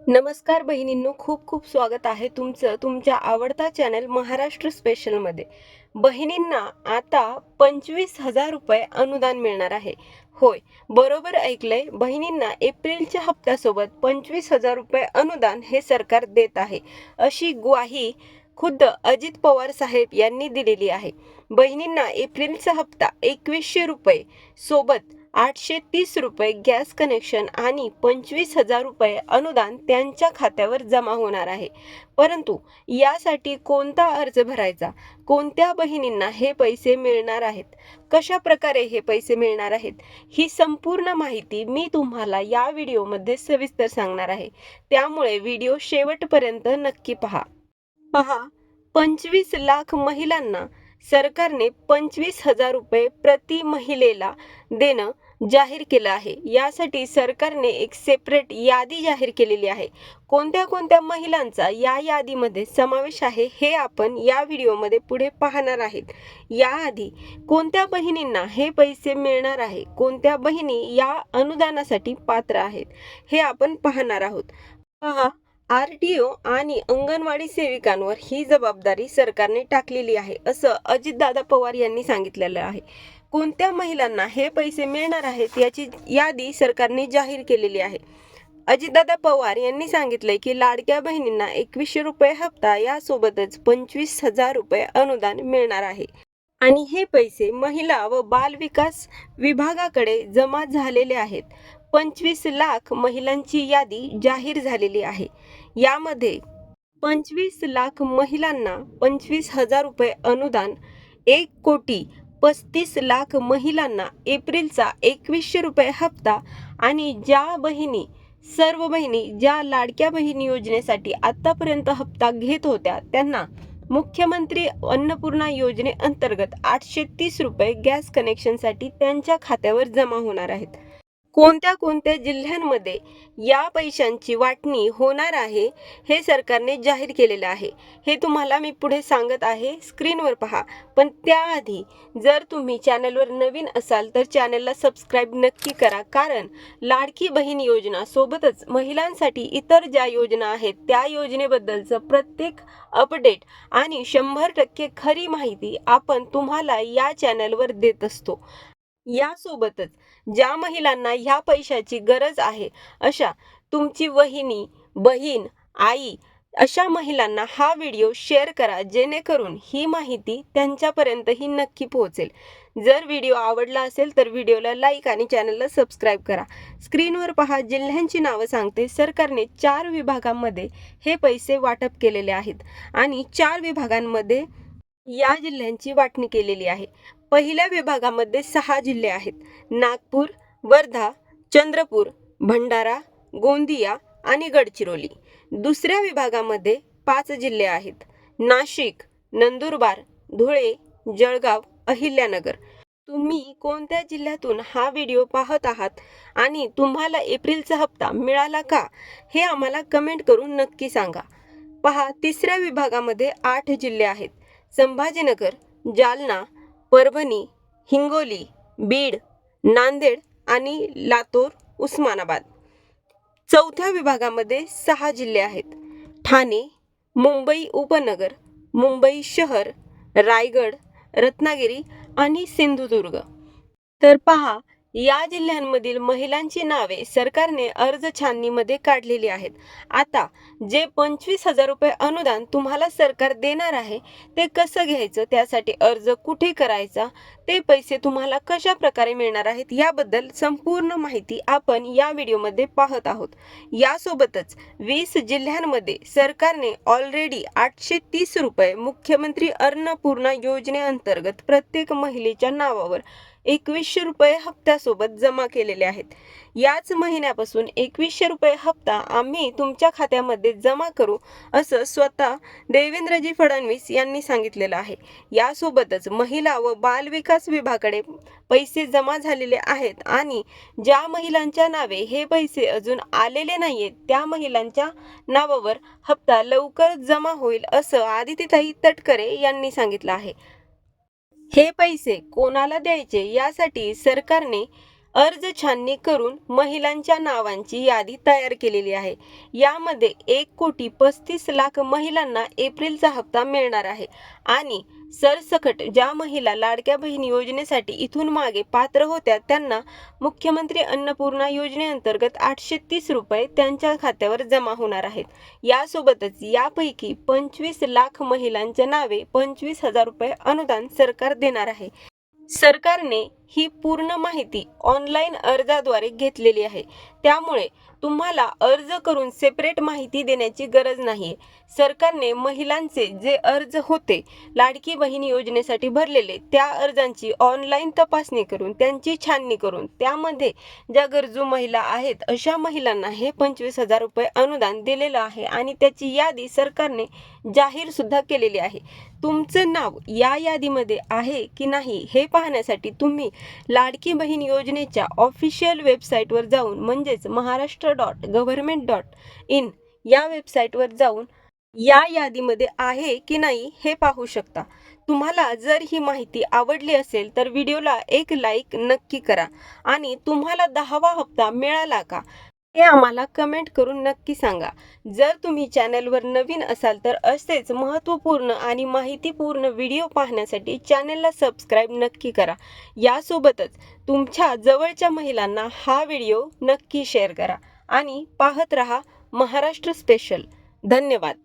नमस्कार बहिणींनो, खूप खूप स्वागत आहे तुमचं तुमच्या आवडता चॅनल महाराष्ट्र स्पेशलमध्ये. बहिणींना आता 25,000 रुपये अनुदान मिळणार आहे. होय, बरोबर ऐकलंय. बहिणींना एप्रिलच्या हप्त्यासोबत 25,000 रुपये अनुदान हे सरकार देत आहे, अशी ग्वाही खुद्द अजित पवार साहेब यांनी दिलेली आहे. बहिणींना एप्रिलचा हप्ता 2100 रुपये सोबत 830 रुपये गॅस कनेक्शन आणि 25,000 रुपये अनुदान त्यांच्या खात्यावर जमा होणार आहे. परंतु यासाठी कोणता अर्ज भरायचा, कोणत्या बहिणींना हे पैसे मिळणार आहेत, कशा प्रकारे हे पैसे मिळणार आहेत, ही संपूर्ण माहिती मी तुम्हाला या व्हिडिओमध्ये सविस्तर सांगणार आहे. त्यामुळे व्हिडिओ शेवटपर्यंत नक्की पहा. 25 लाख महिलांना सरकारने 25,000 रुपये प्रति महिलेला देणं जाहीर केलं आहे. यासाठी सरकारने एक सेपरेट यादी जाहीर केलेली आहे. कोणत्या कोणत्या महिलांचा या यादीमध्ये समावेश आहे हे आपण या व्हिडिओमध्ये पुढे पाहणार आहोत. याआधी कोणत्या बहिणींना हे पैसे मिळणार आहे, कोणत्या बहिणी या अनुदानासाठी पात्र आहेत, हे आपण पाहणार आहोत. आरटीओ आणि अंगणवाडी सेविकांवर ही जबाबदारी सरकारने टाकलेली आहे, असं अजितदादा पवार यांनी सांगितलेलं आहे. कोणत्या महिलांना हे पैसे मिळणार आहेत याची यादी सरकारने जाहीर केलेली आहे. अजितदादा पवार यांनी सांगितले की लाडक्या बहिणींना 2100 रुपये हप्ता यासोबतच 25,000 रुपये अनुदान मिळणार आहे आणि हे पैसे महिला व बाल विकास विभागाकडे जमा झालेले आहेत. 25 लाख महिलांची यादी जाहीर झालेली आहे. यामध्ये 25 लाख महिलांना 25,000 रुपये अनुदान, 1,35,00,000 महिलांना एप्रिलचा 2100 रुपये हप्ता आणि सर्व बहिणी ज्या लाडक्या बहिणी योजनेसाठी आतापर्यंत हप्ता घेत होत्या त्यांना मुख्यमंत्री अन्नपूर्णा योजनेअंतर्गत 830 रुपये गॅस कनेक्शनसाठी त्यांच्या खात्यावर जमा होणार आहेत. कोणत्या कोणत्या जिल्ह्यांमध्ये या पैशांची वाटणी होणार आहे हे सरकारने जाहीर केलेलं आहे. हे तुम्हाला मी पुढे सांगत आहे, स्क्रीनवर पहा. पण त्याआधी जर तुम्ही चॅनलवर नवीन असाल तर चॅनलला सबस्क्राईब नक्की करा, कारण लाडकी बहीण योजना सोबतच महिलांसाठी इतर ज्या योजना आहेत त्या योजनेबद्दलचं प्रत्येक अपडेट आणि 100% खरी माहिती आपण तुम्हाला या चॅनलवर देत असतो. यासोबतच ज्या महिलांना ह्या पैशाची गरज आहे अशा तुमची वहिनी, बहीण, आई अशा महिलांना हा व्हिडिओ शेअर करा, जेणेकरून ही माहिती त्यांच्यापर्यंतही नक्की पोहोचेल. जर व्हिडिओ आवडला असेल तर व्हिडिओला लाईक आणि चॅनलला सबस्क्राईब करा. स्क्रीनवर पहा, जिल्ह्यांची नावं सांगते. सरकारने 4 विभागांमध्ये हे पैसे वाटप केलेले आहेत आणि 4 विभागांमध्ये या जिल्ह्यांची वाटणी केलेली आहे. पहिल्या विभागामध्ये 6 जिल्हे आहेत: नागपूर, वर्धा, चंद्रपूर, भंडारा, गोंदिया आणि गडचिरोली. दुसऱ्या विभागामध्ये 5 जिल्हे आहेत: नाशिक, नंदुरबार, धुळे, जळगाव, अहिल्यानगर. तुम्ही कोणत्या जिल्ह्यातून हा व्हिडिओ पाहत आहात आणि तुम्हाला एप्रिलचा हप्ता मिळाला का हे आम्हाला कमेंट करून नक्की सांगा. पहा, तिसऱ्या विभागामध्ये 8 जिल्हे आहेत: संभाजीनगर, जालना, परभणी, हिंगोली, बीड, नांदेड आणि लातूर, उस्मानाबाद. चौथ्या विभागामध्ये 6 जिल्हे आहेत: ठाणे, मुंबई उपनगर, मुंबई शहर, रायगड, रत्नागिरी आणि सिंधुदुर्ग. तर पहा, या जिल्ह्यांमधील महिलांची नावे सरकारने अर्ज छाननीमध्ये काढलेली आहेत. आता जे 25,000 रुपये अनुदान तुम्हाला सरकार देणार आहे ते कसं घ्यायचं, त्यासाठी अर्ज कुठे करायचा, ते पैसे तुम्हाला कशा प्रकारे मिळणार आहेत याबद्दल संपूर्ण माहिती आपण या व्हिडिओमध्ये पाहत आहोत. यासोबतच 20 जिल्ह्यांमध्ये सरकारने ऑलरेडी 830 रुपये मुख्यमंत्री अन्नपूर्णा योजनेअंतर्गत प्रत्येक महिलेच्या नावावर 2100 रुपये हप्त्यासोबत जमा केलेले आहेत. याच महिन्यापासून 2100 रुपये हप्ता आम्ही तुमच्या खात्यामध्ये जमा करू, असं स्वतः देवेंद्रजी फडणवीस यांनी सांगितलेलं आहे. यासोबतच महिला व बाल विकास विभागाकडे पैसे जमा झालेले आहेत आणि ज्या महिलांच्या नावे हे पैसे अजून आलेले नाहीयेत त्या महिलांच्या नावावर हप्ता लवकरच जमा होईल, असं आदितीताई तटकरे यांनी सांगितलं आहे. हे पैसे कोणाला द्यायचे यासाठी सरकारने अर्ज छाननी करून महिलांच्या नावांची यादी तयार केलेली आहे. यामध्ये 1,35,00,000 महिलांना एप्रिलचा हप्ता मिळणार आहे आणि सरसकट ज्या महिला लाडक्या बहिणी योजनेसाठी इथून मागे पात्र होत्या त्यांना मुख्यमंत्री अन्नपूर्णा योजनेअंतर्गत 830 रुपये त्यांच्या खात्यावर जमा होणार आहेत. यासोबतच यापैकी 25,00,000 महिलांच्या नावे 25,000 रुपये अनुदान सरकार देणार आहे. सरकारने ही पूर्ण माहिती ऑनलाईन अर्जाद्वारे घेतलेली आहे. त्यामुळे तुम्हाला अर्ज करून सेपरेट माहिती देण्याची गरज नाहीये. सरकारने महिलांचे जे अर्ज होते लाडकी बहीण योजनेसाठी भरलेले त्या अर्जांची ऑनलाईन तपासणी करून त्यांची छाननी करून त्यामध्ये ज्या गरजू महिला आहेत अशा महिलांना हे 25,000 रुपये अनुदान दिलेलं आहे आणि त्याची यादी सरकारने जाहीर सुद्धा केलेली आहे. तुमचं नाव या यादीमध्ये आहे की नाही हे पाहण्यासाठी तुम्ही लाडकी बहीण योजनेच्या ऑफिशियल वेबसाईटवर जाऊन म्हणजेच maharashtra.government.in या वेबसाईटवर जाऊन या यादीमध्ये आहे की नाही हे पाहू शकता. तुम्हाला जर ही माहिती आवडली असेल तर व्हिडिओला एक लाईक नक्की करा आणि तुम्हाला 10वा हप्ता मिळाला का हे आम्हाला कमेंट करून नक्की सांगा. जर तुम्ही चॅनलवर नवीन असाल तर असेच महत्त्वपूर्ण आणि माहितीपूर्ण व्हिडिओ पाहण्यासाठी चॅनलला सबस्क्राईब नक्की करा. यासोबतच तुमच्या जवळच्या महिलांना हा व्हिडिओ नक्की शेअर करा आणि पाहत रहा महाराष्ट्र स्पेशल. धन्यवाद.